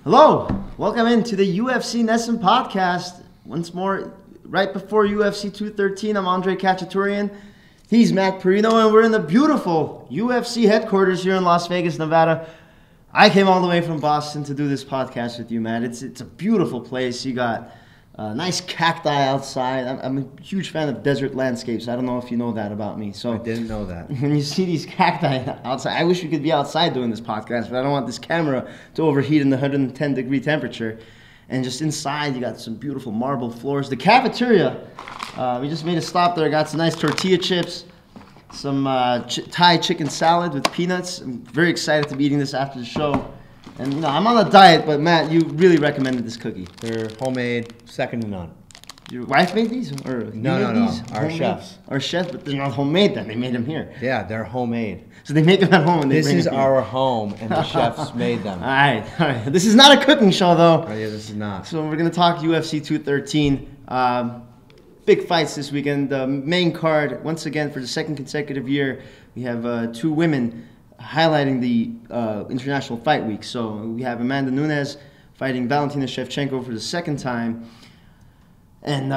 Hello, welcome into the UFC Nessun podcast. Once more, right before UFC 213, I'm Andre Kachaturian. He's Matt Perino, and we're in the beautiful UFC headquarters here in Las Vegas, Nevada. I came all the way from Boston to do this podcast with you, Matt. It's a beautiful place. You got nice cacti outside. I'm a huge fan of desert landscapes. I don't know if you know that about me. So I didn't know that. When you see these cacti outside, I wish we could be outside doing this podcast, but I don't want this camera to overheat in the 110-degree temperature. And just inside, you got some beautiful marble floors. The cafeteria, we just made a stop there. Got some nice tortilla chips, some Thai chicken salad with peanuts. I'm very excited to be eating this after the show. And, you know, I'm on a diet, but, Matt, you really recommended this cookie. They're homemade, second to none. Your wife made these? Or No. These? Our Homemade? chefs. Our chefs, but they're not homemade then. They made them here. Yeah, they're homemade. So they make them at home and they This bring is them here. our home, and the chefs made them. All right. This is not a cooking show, though. Oh, yeah, this is not. So we're going to talk UFC 213. Big fights this weekend. The main card, once again, for the second consecutive year, we have two women highlighting the International Fight Week. So we have Amanda Nunes fighting Valentina Shevchenko for the second time. And,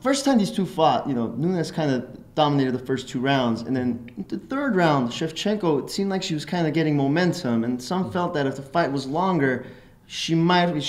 first time these two fought, Nunes kind of dominated the first two rounds. And then the third round, Shevchenko, it seemed like she was kind of getting momentum. And some felt that if the fight was longer, she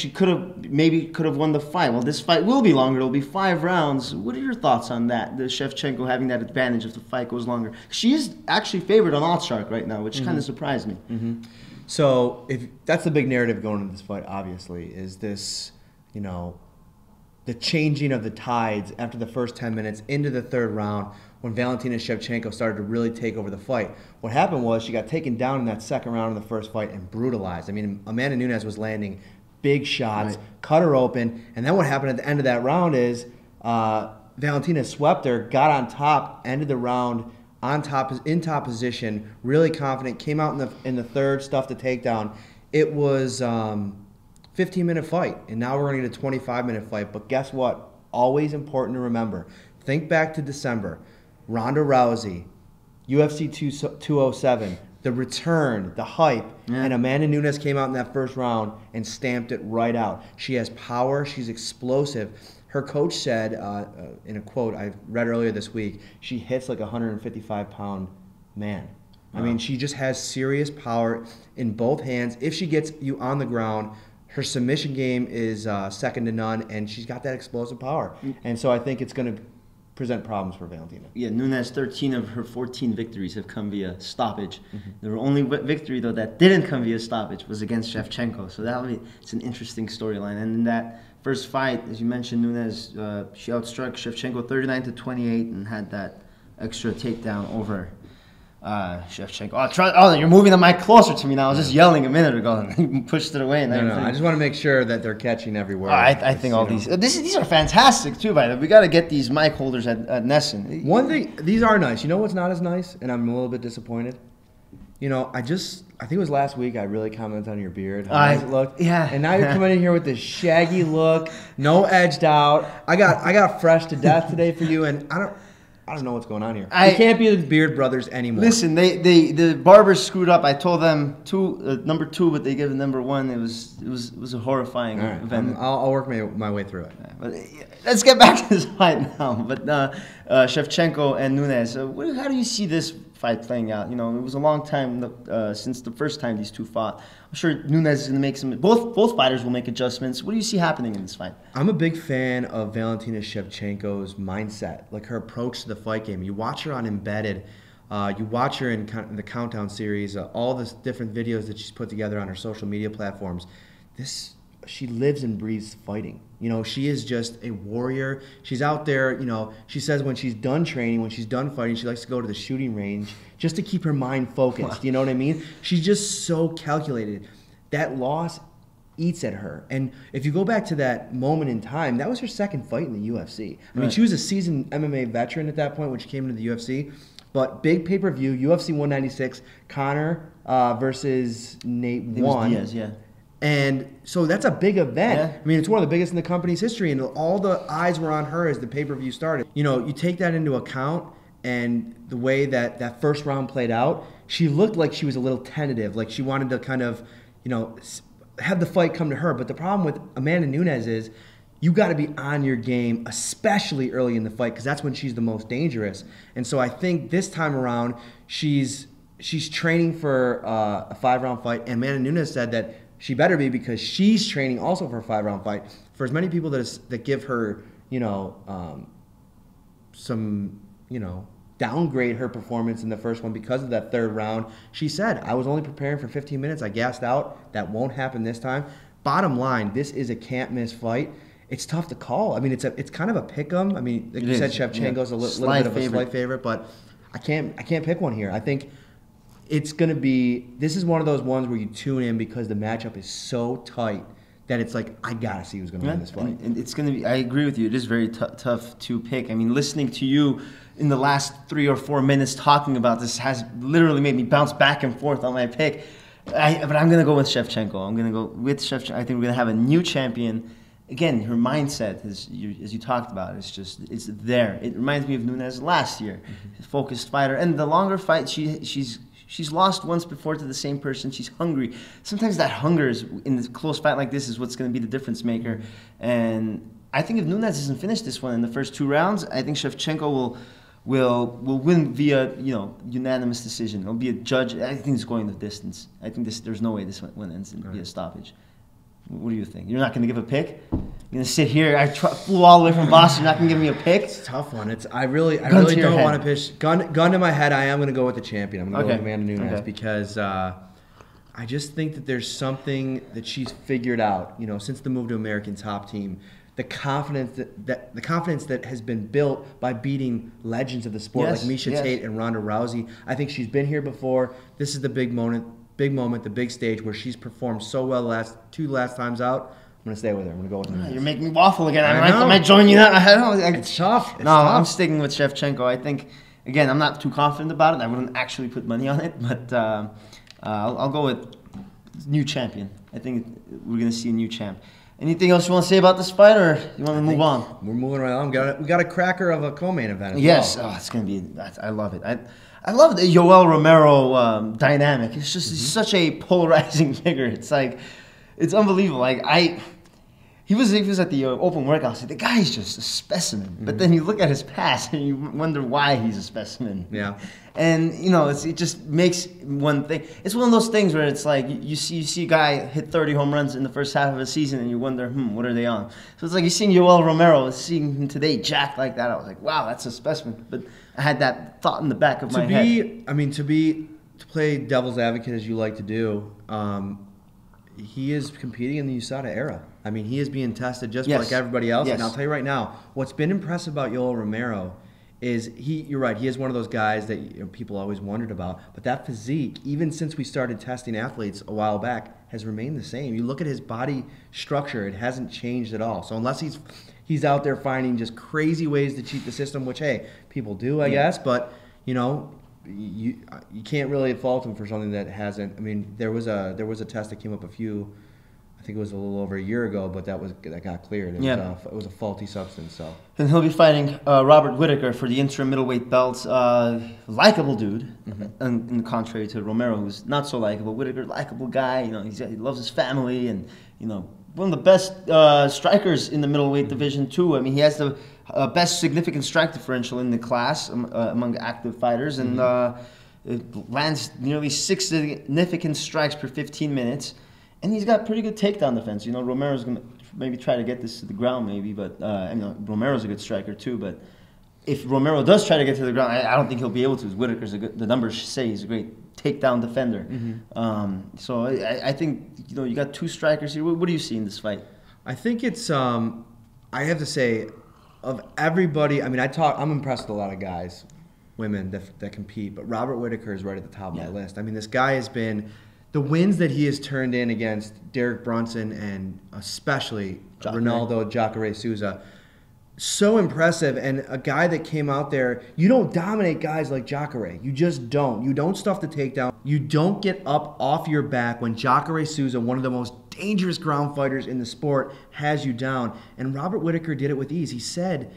could have won the fight. Well, this fight will be longer. It'll be 5 rounds. What are your thoughts on that? The Shevchenko having that advantage if the fight goes longer. She is actually favored on OddsShark right now, which kind of surprised me. Mm-hmm. So if that's the big narrative going into this fight, obviously, is this, the changing of the tides after the first 10 minutes into the third round when Valentina Shevchenko started to really take over the fight. What happened was she got taken down in that second round of the first fight and brutalized. I mean, Amanda Nunes was landing big shots, cut her open, and then what happened at the end of that round is Valentina swept her, got on top, ended the round in top position, really confident, came out in the third, stuffed the takedown. It was 15-minute fight, and now we're going to get a 25-minute fight. But guess what? Always important to remember. Think back to December. Ronda Rousey, UFC 207, the return, the hype, and Amanda Nunes came out in that first round and stamped it right out. She has power. She's explosive. Her coach said, in a quote I read earlier this week, she hits like a 155-pound man. Wow. I mean, she just has serious power in both hands. If she gets you on the ground, her submission game is second to none, and she's got that explosive power. And so I think it's going to present problems for Valentina. Yeah, Nunes, 13 of her 14 victories have come via stoppage. Mm-hmm. The only victory, though, that didn't come via stoppage was against Shevchenko. So it's an interesting storyline. And in that first fight, as you mentioned, Nunes, she outstruck Shevchenko 39-28 and had that extra takedown over Shevchenko. Oh, you're moving the mic closer to me now. I was just yelling a minute ago and you pushed it away. And no, I just want to make sure that they're catching everywhere. I think all these are fantastic too, by the way. We got to get these mic holders at Nessun. One thing, these are nice. You know what's not as nice? And I'm a little bit disappointed. I think it was last week I really commented on your beard, how nice it looked. Yeah. And now you're coming in here with this shaggy look, no edged out. I got fresh to death today for you, and I don't know what's going on here. We can't be the Beard Brothers anymore. Listen, the barbers screwed up. I told them number 2, but they gave it number 1. It was a horrifying event. I'll work my way through it. But let's get back to this fight now. But Shevchenko and Nunes, how do you see this fight playing out? It was a long time since the first time these two fought. I'm sure Nunes is going to make some. Both fighters will make adjustments. What do you see happening in this fight? I'm a big fan of Valentina Shevchenko's mindset, like her approach to the fight game. You watch her on Embedded. You watch her in the Countdown series, all the different videos that she's put together on her social media platforms. She lives and breathes fighting. She is just a warrior. She's out there, she says when she's done training, when she's done fighting, she likes to go to the shooting range just to keep her mind focused. You know what I mean? She's just so calculated. That loss eats at her. And if you go back to that moment in time, that was her second fight in the UFC. I mean, she was a seasoned MMA veteran at that point when she came into the UFC. But big pay-per-view, UFC 196, Conor versus Nate won. Diaz, yeah. And so that's a big event. Yeah. I mean, it's one of the biggest in the company's history, and all the eyes were on her as the pay-per-view started. You take that into account, and the way that first round played out, she looked like she was a little tentative, like she wanted to kind of, have the fight come to her. But the problem with Amanda Nunes is you got to be on your game, especially early in the fight, because that's when she's the most dangerous. And so I think this time around, she's training for a 5-round fight. And Amanda Nunes said that she better be, because she's training also for a 5-round fight. For as many people that give her, some, downgrade her performance in the first one because of that 3rd round, she said, I was only preparing for 15 minutes. I gassed out. That won't happen this time. Bottom line, this is a can't-miss fight. It's tough to call. I mean, it's kind of a pick-em. I mean, like you said, Shevchenko's a little bit of a slight favorite, but I can't pick one here. I think it's going to be, this is one of those ones where you tune in because the matchup is so tight that it's like, I got to see who's going to win this fight. And it's going to be, I agree with you, it is very tough to pick. I mean, listening to you in the last 3 or 4 minutes talking about this has literally made me bounce back and forth on my pick. But I'm going to go with Shevchenko. I'm going to go with Shevchenko. I think we're going to have a new champion. Again, her mindset, as you talked about, it's there. It reminds me of Nunes last year, focused fighter. And the longer fight, she's lost once before to the same person. She's hungry. Sometimes that hunger is in a close fight like this is what's going to be the difference maker. And I think if Nunes doesn't finish this one in the first 2 rounds, I think Shevchenko will win via unanimous decision. It'll be a judge. I think it's going the distance. I think there's no way this one ends in via stoppage. What do you think? You're not going to give a pick? You're going to sit here. I flew all the way from Boston. You're not going to give me a pick? It's a tough one. I really don't want to pitch. Gun to my head, I am going to go with the champion. I'm going to go with Amanda Nunes because I just think that there's something that she's figured out. Since the move to American Top Team, the confidence that has been built by beating legends of the sport like Miesha Tate and Ronda Rousey. I think she's been here before. This is the big moment, the big stage where she's performed so well the last times out. I'm going to stay with her. I'm going to go with her. You're making me waffle again. I might join you now. It's tough. I'm sticking with Shevchenko. I think, again, I'm not too confident about it. I wouldn't actually put money on it, but I'll go with new champion. I think we're going to see a new champ. Anything else you want to say about this fight, or you want to move on? We're moving right on. We got a cracker of a co-main event as well. It's going to be. I love it. I love the Yoel Romero dynamic. It's just he's such a polarizing figure. It's like, it's unbelievable. Like he was at the open workout. So the guy's just a specimen. But then you look at his past and you wonder why he's a specimen. Yeah. And it just makes one thing. It's one of those things where it's like you see a guy hit 30 home runs in the first half of a season, and you wonder, what are they on? So it's like you're seeing Yoel Romero, seeing him today jacked like that. I was like, wow, that's a specimen. But I had that thought in the back of my head. To play devil's advocate as you like to do, he is competing in the USADA era. I mean, he is being tested just like everybody else. Yes. And I'll tell you right now, what's been impressive about Yoel Romero is you're right, he is one of those guys that people always wondered about. But that physique, even since we started testing athletes a while back, has remained the same. You look at his body structure, it hasn't changed at all. So unless he's out there finding just crazy ways to cheat the system, which, hey, people do, I guess. But, you can't really fault him for something that hasn't. I mean, there was a test that came up I think it was a little over a year ago, but that got cleared. It was a faulty substance. So. And he'll be fighting Robert Whitaker for the interim middleweight belt. Likable dude, in contrary to Romero, who's not so likable. Whitaker, likable guy. He loves his family, and one of the best strikers in the middleweight division too. I mean, he has the best significant strike differential in the class among active fighters, and it lands nearly 6 significant strikes per 15 minutes. And he's got pretty good takedown defense. Romero's going to maybe try to get this to the ground maybe, but Romero's a good striker too. But if Romero does try to get to the ground, I don't think he'll be able to. The numbers say he's a great takedown defender. So I think you got 2 strikers here. What do you see in this fight? I think it's I have to say, of everybody, I mean, I'm impressed with a lot of guys, women that compete, but Robert Whitaker is right at the top of my list. I mean, this guy has been. The wins that he has turned in against Derek Brunson and especially Ronaldo Jacare Souza, so impressive. And a guy that came out there, you don't dominate guys like Jacare. You just don't. You don't stuff the takedown. You don't get up off your back when Jacare Souza, one of the most dangerous ground fighters in the sport, has you down. And Robert Whitaker did it with ease. He said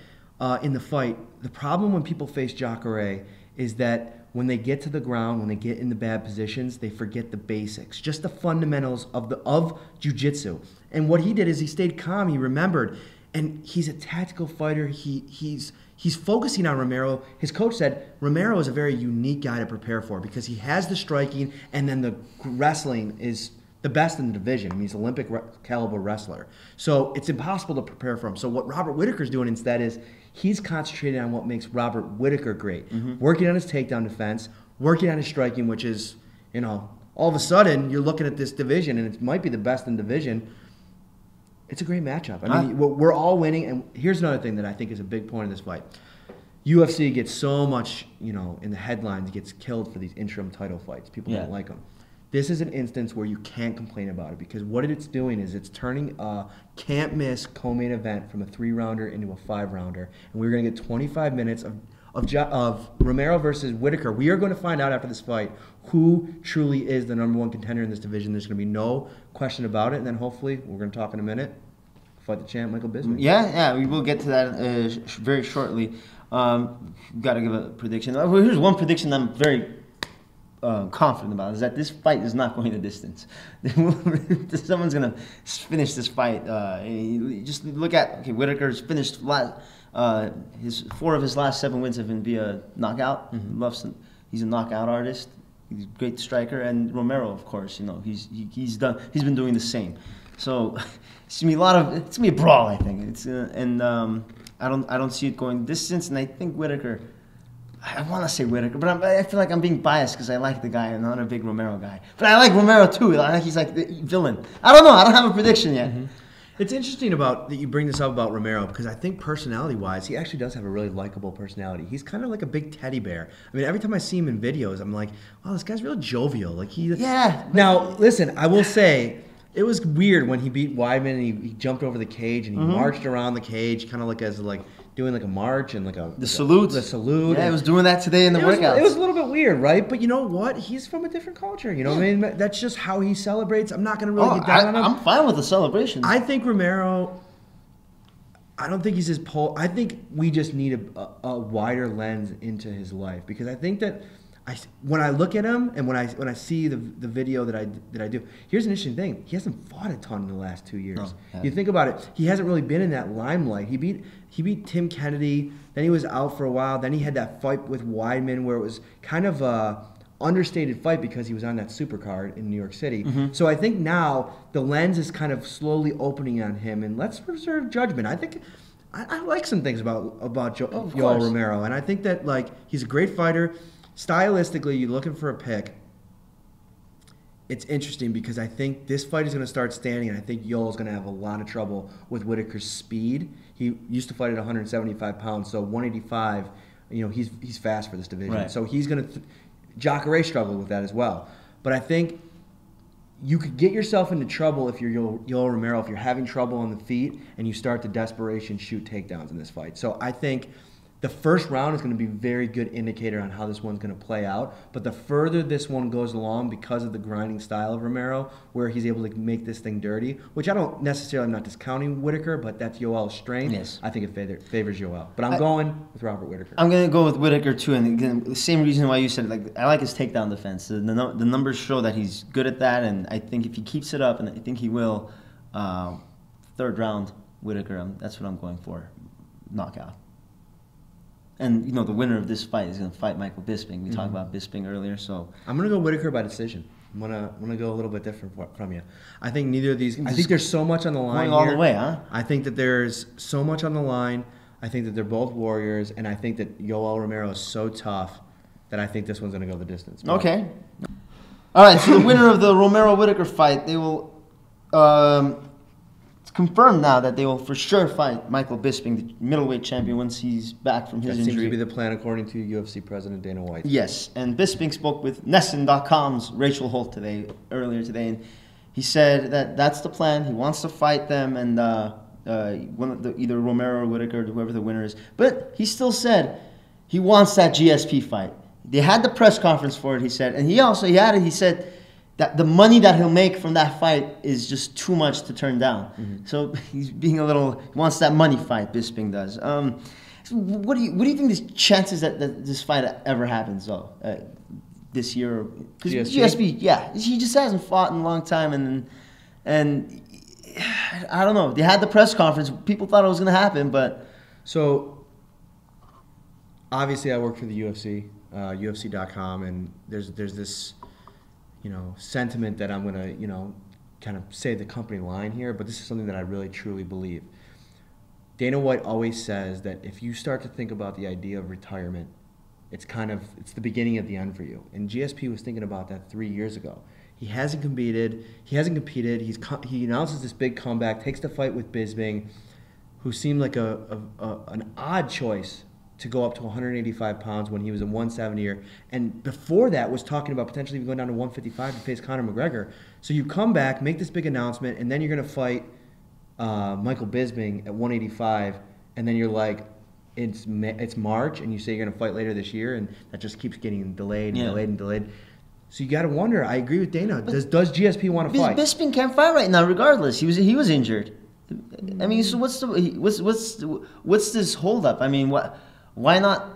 in the fight, the problem when people face Jacare is that when they get to the ground, when they get in the bad positions, they forget the basics, just the fundamentals of jiu-jitsu. And what he did is he stayed calm, he remembered, and he's a tactical fighter. He's focusing on Romero. His coach said Romero is a very unique guy to prepare for because he has the striking, and then the wrestling is the best in the division. I mean, he's an Olympic caliber wrestler. So it's impossible to prepare for him. So what Robert Whitaker's doing instead is he's concentrating on what makes Robert Whitaker great. Working on his takedown defense, working on his striking, which is, you know, all of a sudden you're looking at this division and it might be the best in the division. It's a great matchup. I mean, we're all winning. And here's another thing that I think is a big point of this fight. UFC gets so much, you know, in the headlines, gets killed for these interim title fights. People don't like them. This is an instance where you can't complain about it because what it's doing is it's turning a can't-miss co-main event from a 3-rounder into a 5-rounder. And we're going to get 25 minutes of Romero versus Whitaker. We are going to find out after this fight who truly is the #1 contender in this division. There's going to be no question about it. And then hopefully, we're going to talk in a minute, fight the champ, Michael Bisping. Yeah, we will get to that very shortly. Got to give a prediction. Here's one prediction I'm very confident about, is that this fight is not going the distance. Someone's going to finish this fight. Just look at, Whitaker's finished 4 of his last 7 wins have been via knockout. He's a knockout artist. He's a great striker. And Romero, of course, you know, he's been doing the same. So it's gonna be a brawl, I think. I don't see it going distance, and I think Whitaker. I want to say Whitaker, but I feel like I'm being biased because I like the guy. I'm not a big Romero guy. But I like Romero too. I think he's like the villain. I don't know. I don't have a prediction yet. It's interesting that you bring this up about Romero because I think personality-wise, he actually does have a really likable personality. He's kind of like a big teddy bear. I mean, every time I see him in videos, I'm like, wow, this guy's real jovial. Like Now, listen, I will say, it was weird when he beat Weidman and he jumped over the cage and he marched around the cage, kind of like as like doing like a march and like the salute. Yeah, he was doing that today in the workouts. It was a little bit weird, right? But you know what? He's from a different culture. You know what I mean? That's just how he celebrates. I'm not going to really get down on him. I'm fine with the celebration. I think Romero, I don't think he's his pole. I think we just need a wider lens into his life because I think that when I look at him and when I see the video that I do, here's an interesting thing. He hasn't fought a ton in the last 2 years. You think about it, he hasn't really been in that limelight. He beat Tim Kennedy, then he was out for a while, then he had that fight with Weidman where it was kind of a understated fight because he was on that supercard in New York City. So I think now the lens is kind of slowly opening on him, and let's reserve judgment. I think I like some things about Yoel Romero, and I think that like he's a great fighter. Stylistically, you're looking for a pick. It's interesting because I think this fight is going to start standing, and I think Yoel's going to have a lot of trouble with Whitaker's speed. He used to fight at 175 pounds, so 185. You know, he's fast for this division, right. So he's going to. Jacare struggled with that as well, but I think you could get yourself into trouble if you're Yoel Romero if you're having trouble on the feet and you start to desperation shoot takedowns in this fight. So I think the first round is going to be a very good indicator on how this one's going to play out. But the further this one goes along, because of the grinding style of Romero, where he's able to make this thing dirty, which I don't necessarily, I'm not discounting Whitaker, but that's Yoel's strength. Yes. I think it favors Yoel. But I'm going with Robert Whitaker. I'm going to go with Whitaker too. And again, the same reason why you said it. Like, I like his takedown defense. The numbers show that he's good at that. And I think if he keeps it up, and I think he will, 3rd round, Whitaker, that's what I'm going for. Knockout. And, you know, the winner of this fight is going to fight Michael Bisping. We talked about Bisping earlier, so. I'm going to go Whitaker by decision. I'm gonna go a little bit different from you. I think neither of these. I think there's so much on the line. Going all the way, huh? I think that there's so much on the line. I think that they're both warriors, and I think that Yoel Romero is so tough that I think this one's going to go the distance. Okay. All right, so the winner of the Romero-Whitaker fight, they will. It's confirmed now that they will for sure fight Michael Bisping, the middleweight champion, once he's back from his injury. That seems to be the plan according to UFC President Dana White. Yes, and Bisping spoke with NESN.com's Rachel Holt earlier today, and he said that that's the plan. He wants to fight them, and either Romero or Whitaker, whoever the winner is. But he still said he wants that GSP fight. They had the press conference for it, he said, and he said that the money that he'll make from that fight is just too much to turn down. So he's being he wants that money fight, Bisping does. So what do you think the chances that this fight ever happens though this year? Because GSP, yeah, he just hasn't fought in a long time, and I don't know. They had the press conference. People thought it was going to happen, but so obviously I work for the UFC, UFC.com, and there's this sentiment that I'm going to kind of say the company line here, but this is something that I really truly believe. Dana White always says that if you start to think about the idea of retirement, it's the beginning of the end for you. And GSP was thinking about that 3 years ago. He hasn't competed. He announces this big comeback, takes the fight with Bisping, who seemed like an odd choice to go up to 185 pounds when he was a 170er. And before that was talking about potentially even going down to 155 to face Conor McGregor. So you come back, make this big announcement, and then you're going to fight Michael Bisping at 185, and then you're like, it's March, and you say you're going to fight later this year, and that just keeps getting delayed and delayed and delayed. So you got to wonder. I agree with Dana. Does GSP want to fight? Bisping can't fight right now, regardless. He was injured. I mean, so what's this holdup? I mean, why not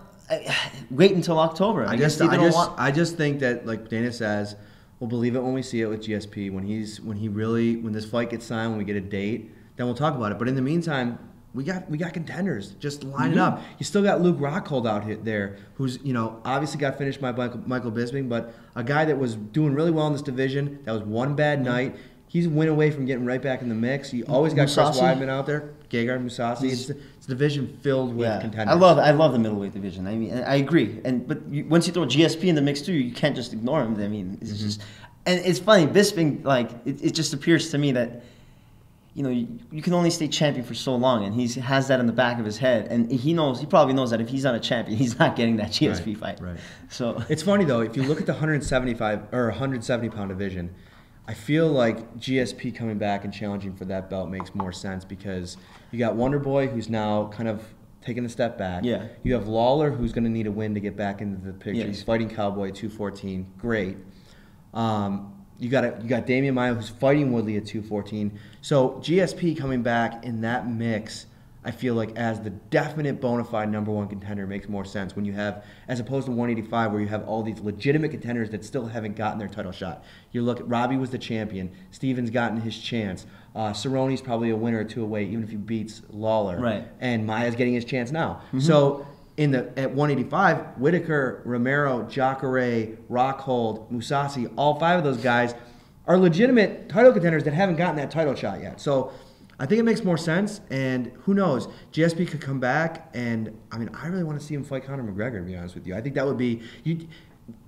wait until October? I just think that, like Dana says, we'll believe it when we see it with GSP. When this fight gets signed, when we get a date, then we'll talk about it. But in the meantime, we got contenders. Just line it up. You still got Luke Rockhold out there, who's obviously got finished by Michael Bisping, but a guy that was doing really well in this division. That was one bad night. He's a win away from getting right back in the mix. You always got Chris Weidman out there, Gegard Mousasi. It's a division filled with contenders. I love the middleweight division. I mean, I agree. But once you throw GSP in the mix too, you can't just ignore him. I mean, it's just, and it's funny. Bisping, it just appears to me that you can only stay champion for so long, and he has that in the back of his head, and he probably knows that if he's not a champion, he's not getting that GSP fight. Right. So it's funny though. If you look at the 170 pound division, I feel like GSP coming back and challenging for that belt makes more sense because you got Wonder Boy, who's now kind of taking a step back. Yeah. You have Lawler, who's going to need a win to get back into the picture. Yes. He's fighting Cowboy 214. Great. You got Damian Maia, who's fighting Woodley at 214. So GSP coming back in that mix, I feel like as the definite bona fide #1 contender makes more sense when you have, as opposed to 185 where you have all these legitimate contenders that still haven't gotten their title shot. You look at Robbie was the champion. Steven's gotten his chance. Cerrone's probably a winner or two away, even if he beats Lawler. Right. And Maia's getting his chance now. So at 185, Whitaker, Romero, Jacare, Rockhold, Mousasi, all five of those guys are legitimate title contenders that haven't gotten that title shot yet. So I think it makes more sense, and who knows? GSP could come back, and I mean, I really want to see him fight Conor McGregor, to be honest with you. I think that would be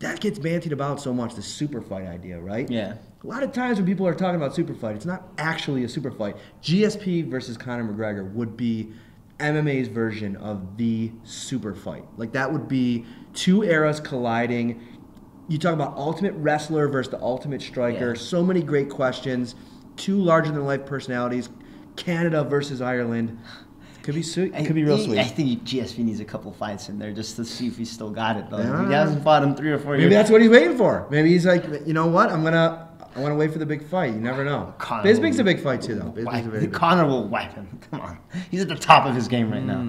that gets bantied about so much, the super fight idea, right? Yeah. A lot of times when people are talking about super fight, it's not actually a super fight. GSP versus Conor McGregor would be MMA's version of the super fight. Like, that would be two eras colliding. You talk about ultimate wrestler versus the ultimate striker. Yeah. So many great questions. Two larger-than-life personalities. Canada versus Ireland. Could be sweet. It could be real sweet. I think GSP needs a couple fights in there just to see if he's still got it, though. He hasn't fought in 3 or 4 years. Maybe that's what he's waiting for. Maybe he's like, you know what? I want to wait for the big fight. You never know. Bisping's a big fight too, though. Conor will wipe him. Come on, he's at the top of his game right now.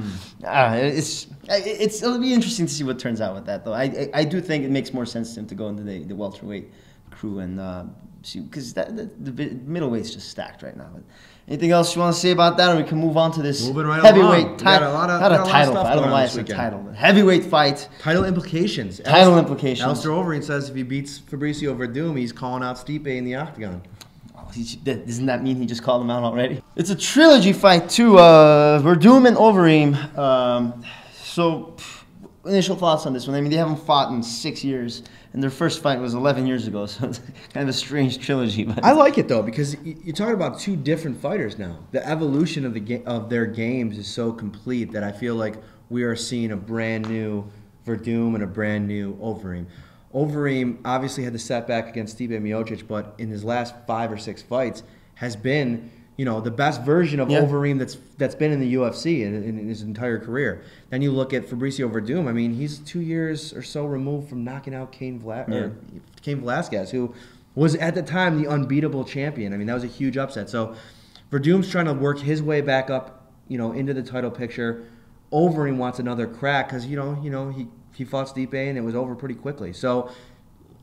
It'll be interesting to see what turns out with that, though. I do think it makes more sense to him to go into the welterweight crew and see, because the middleweight's just stacked right now. But anything else you want to say about that, or we can move on to this heavyweight title? Not a title fight. I don't know why it's a title. But heavyweight fight. Title implications. Alistair Overeem says if he beats Fabricio Verdum, he's calling out Stipe in the octagon. Doesn't that mean he just called him out already? It's a trilogy fight too. Verdum and Overeem. So, initial thoughts on this one. I mean, they haven't fought in 6 years, and their first fight was 11 years ago. So it's kind of a strange trilogy. But I like it though, because you're talking about two different fighters now. The evolution of their games is so complete that I feel like we are seeing a brand new Verdum and a brand new Overeem. Overeem obviously had the setback against Stipe Miocic, but in his last 5 or 6 fights has been, the best version of Overeem that's been in the UFC in his entire career. Then you look at Fabricio Verdum. I mean, he's 2 years or so removed from knocking out Cain Velasquez, who was at the time the unbeatable champion. I mean, that was a huge upset. So Verdum's trying to work his way back up, into the title picture. Overeem wants another crack because he fought Stipe and it was over pretty quickly. So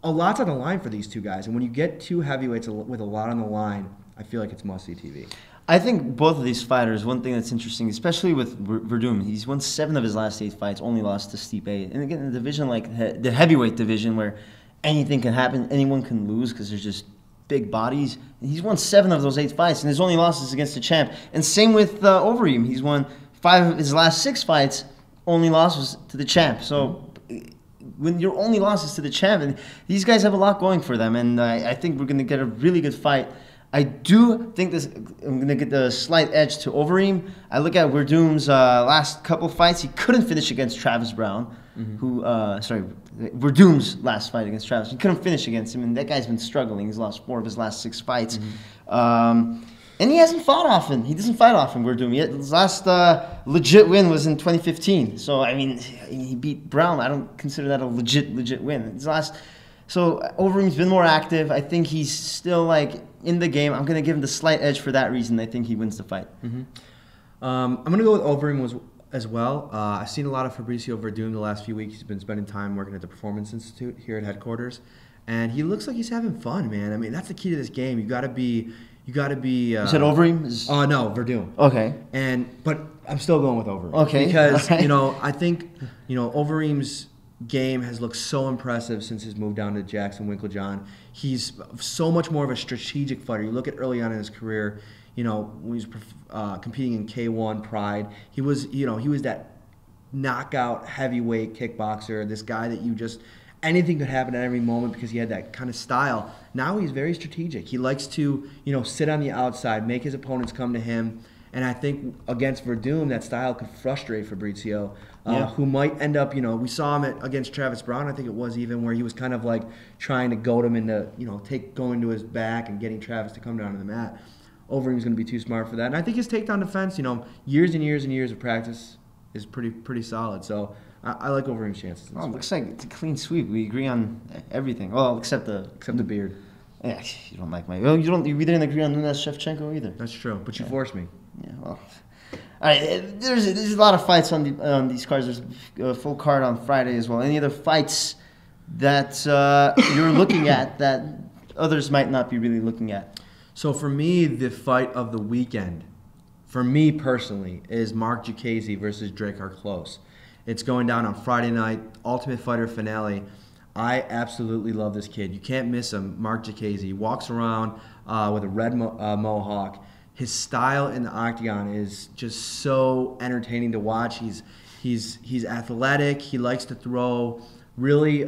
a lot's on the line for these two guys, and when you get two heavyweights with a lot on the line, I feel like it's must-see TV. I think both of these fighters, one thing that's interesting, especially with Verdum, he's won 7 of his last 8 fights, only lost to Stipe. And again, in a division like the heavyweight division where anything can happen, anyone can lose because there's just big bodies. And he's won 7 of those 8 fights, and his only losses against the champ. And same with Overeem. He's won 5 of his last 6 fights, only losses to the champ. So when your only losses to the champ, and these guys have a lot going for them, and I think we're going to get a really good fight. I do think I'm going to get the slight edge to Overeem. I look at Verdum's last couple fights. He couldn't finish against Travis Brown, Verdum's last fight against Travis. He couldn't finish against him, and that guy's been struggling. He's lost 4 of his last 6 fights. And he hasn't fought often. He doesn't fight often, Verdum. His last legit win was in 2015. So, I mean, he beat Brown. I don't consider that a legit win. So Overeem's been more active. I think he's still in the game. I'm going to give him the slight edge for that reason. I think he wins the fight. I'm going to go with Overeem as well. I've seen a lot of Fabricio Verdum the last few weeks. He's been spending time working at the Performance Institute here at headquarters, and he looks like he's having fun, man. I mean, that's the key to this game. You got to be. You said Overeem? No, Verdum. Okay. But I'm still going with Overeem. Okay. Because I think Overeem's game has looked so impressive since his move down to Jackson Winklejohn. He's so much more of a strategic fighter. You look at early on in his career, when he was competing in K1 Pride, he was that knockout heavyweight kickboxer, this guy that anything could happen at every moment because he had that kind of style. Now he's very strategic. He likes to, sit on the outside, make his opponents come to him. And I think against Verdum, that style could frustrate Fabricio, who might end up, we saw him against Travis Brown, I think it was even, where he was kind of trying to goad him into, going to his back and getting Travis to come down to the mat. Overeem's going to be too smart for that. And I think his takedown defense, years and years and years of practice is pretty solid. So I like Overeem's chances. Oh, looks like it's a clean sweep. We agree on everything. Well, except the beard. Yeah, you don't like my. Well, we didn't agree on Nunes Shevchenko either. That's true, but you forced me. Yeah, well. All right, there's a lot of fights on these cards. There's a full card on Friday as well. Any other fights that you're looking at that others might not be really looking at? So for me, the fight of the weekend, for me personally, is Mark Diakiese versus Drakkar Klose. It's going down on Friday night, Ultimate Fighter finale. I absolutely love this kid. You can't miss him, Mark Diakiese. He walks around with a red mohawk. His style in the octagon is just so entertaining to watch. He's athletic. He likes to throw really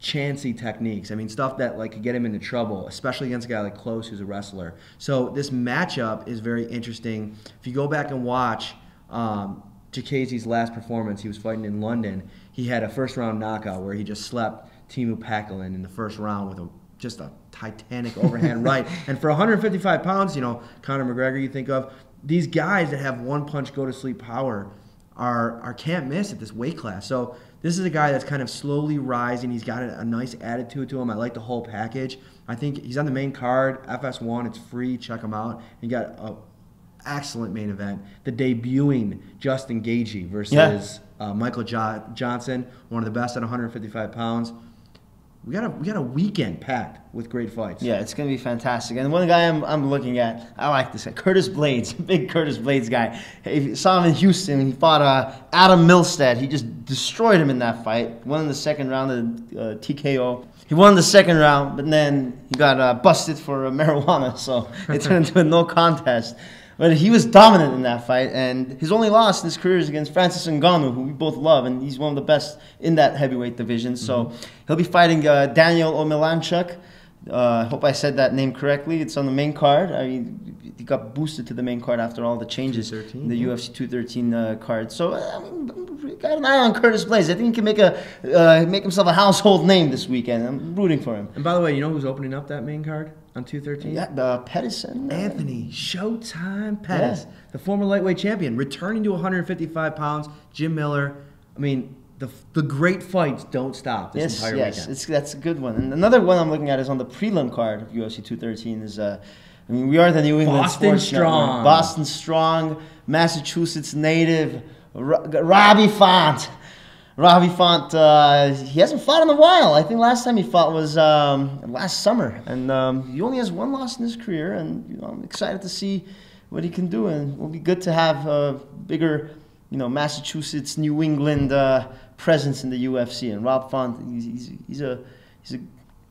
chancy techniques. I mean, stuff that could get him into trouble, especially against a guy like Klose, who's a wrestler. So this matchup is very interesting. If you go back and watch Diakiese's last performance, he was fighting in London. He had a first-round knockout where he just slept Teemu Packalén in the first round with just a titanic overhand right. And for 155 pounds, Conor McGregor, you think of, these guys that have one-punch go-to-sleep power are can't miss at this weight class. So this is a guy that's kind of slowly rising. He's got a nice attitude to him. I like the whole package. I think he's on the main card, FS1. It's free. Check him out. He got an excellent main event. The debuting Justin Gaethje versus Michael Johnson, one of the best at 155 pounds. We got a weekend packed with great fights. Yeah, it's going to be fantastic. And one guy I'm looking at, I like this guy, Curtis Blaydes, big Curtis Blaydes guy. He saw him in Houston. He fought Adam Milstead. He just destroyed him in that fight. Won in the second round of TKO. He won the second round, but then he got busted for marijuana, so it turned into a no contest. But he was dominant in that fight, and his only loss in his career is against Francis Ngannou, who we both love, and he's one of the best in that heavyweight division. So he'll be fighting Daniel Omelanchuk. I hope I said that name correctly. It's on the main card. I mean, he got boosted to the main card after all the changes in the UFC 213 card. So got an eye on Curtis Blaydes. I think he can make himself a household name this weekend. I'm rooting for him. And by the way, you know who's opening up that main card on 213? Yeah, the Pettis and Anthony Showtime Pettis, the former lightweight champion, returning to 155 pounds. Jim Miller. I mean, the great fights don't stop this entire weekend. Yes, that's a good one. And another one I'm looking at is on the prelim card of UFC 213 is I mean, we are the New England Boston Sports strong. Network. Boston strong, Massachusetts native, Robbie Font. Robbie Font, he hasn't fought in a while. I think last time he fought was last summer, and he only has one loss in his career. And I'm excited to see what he can do, and it'll be good to have a bigger, Massachusetts, New England presence in the UFC. And Rob Font, he's a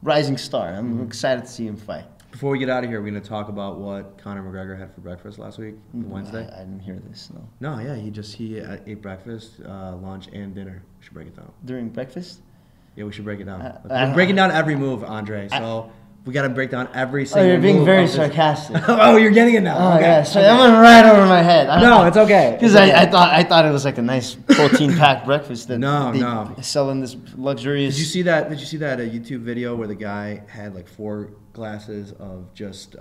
rising star. I'm excited to see him fight. Before we get out of here, we're going to talk about what Conor McGregor had for breakfast last week, Wednesday. I didn't hear this. No. No, yeah, he ate breakfast, lunch, and dinner. We should break it down. During breakfast? Yeah, we should break it down. We're breaking down every move, Andre. So we got to break down every single move. Oh, you're being very sarcastic. Oh, you're getting it now. Oh, okay. yeah. So that went right over my head. No, it's okay. Because I thought it was like a nice protein-packed breakfast that no. selling this luxurious. Did you see that YouTube video where the guy had like 4 glasses of just?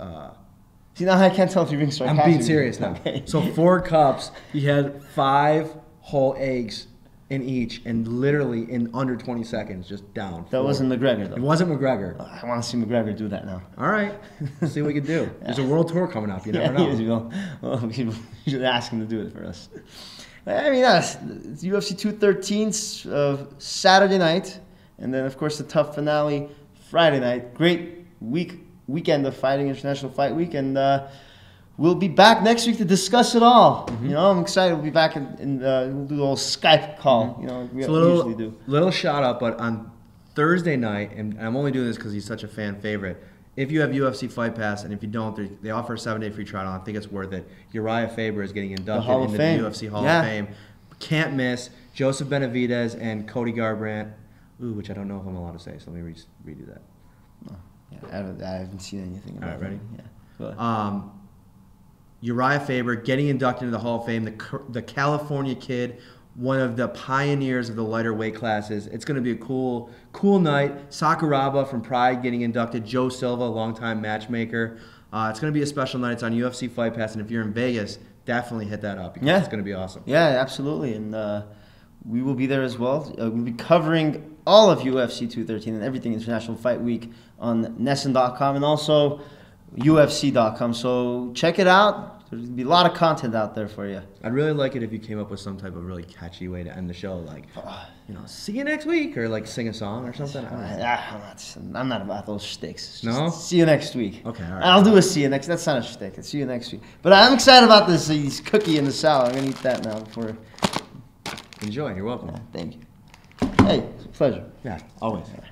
See, now I can't tell if you're being sarcastic. I'm being serious now. Okay. So 4 cups. He had 5 whole eggs in each, and literally in under 20 seconds, just down. That wasn't McGregor, though. It wasn't McGregor. I want to see McGregor do that now. All right. Let's see what we can do. There's a world tour coming up. You never know. Well, we should ask him to do it for us. I mean, it's UFC 213 Saturday night, and then, of course, the tough finale Friday night. Great weekend of fighting, International Fight Week, and we'll be back next week to discuss it all. I'm excited. We'll be back and we'll do a little Skype call. We usually do. Little shout out, but on Thursday night, and I'm only doing this because he's such a fan favorite. If you have UFC Fight Pass, and if you don't, they offer a 7-day free trial. I think it's worth it. Uriah Faber is getting inducted into the UFC Hall of Fame. Can't miss. Joseph Benavidez and Cody Garbrandt, which I don't know if I'm allowed to say, so let me redo that. Oh, yeah, I haven't seen anything about All right, ready? Yeah. Uriah Faber getting inducted into the Hall of Fame, the California kid, one of the pioneers of the lighter weight classes. It's going to be a cool night. Sakuraba from Pride getting inducted. Joe Silva, longtime matchmaker. It's going to be a special night. It's on UFC Fight Pass, and if you're in Vegas, definitely hit that up because it's going to be awesome. Yeah, absolutely, and we will be there as well. We'll be covering all of UFC 213 and everything International Fight Week on Nesson.com and also UFC.com. So check it out. There's going to be a lot of content out there for you. I'd really like it if you came up with some type of really catchy way to end the show, like, see you next week, or like sing a song or something. I'm not about those shticks. No? See you next week. Okay, all right. I'll do a see you next. That's not a shtick. See you next week. But I'm excited about this cookie in the salad. I'm going to eat that now before. Enjoy. You're welcome. Yeah, thank you. Hey, it's a pleasure. Yeah, always.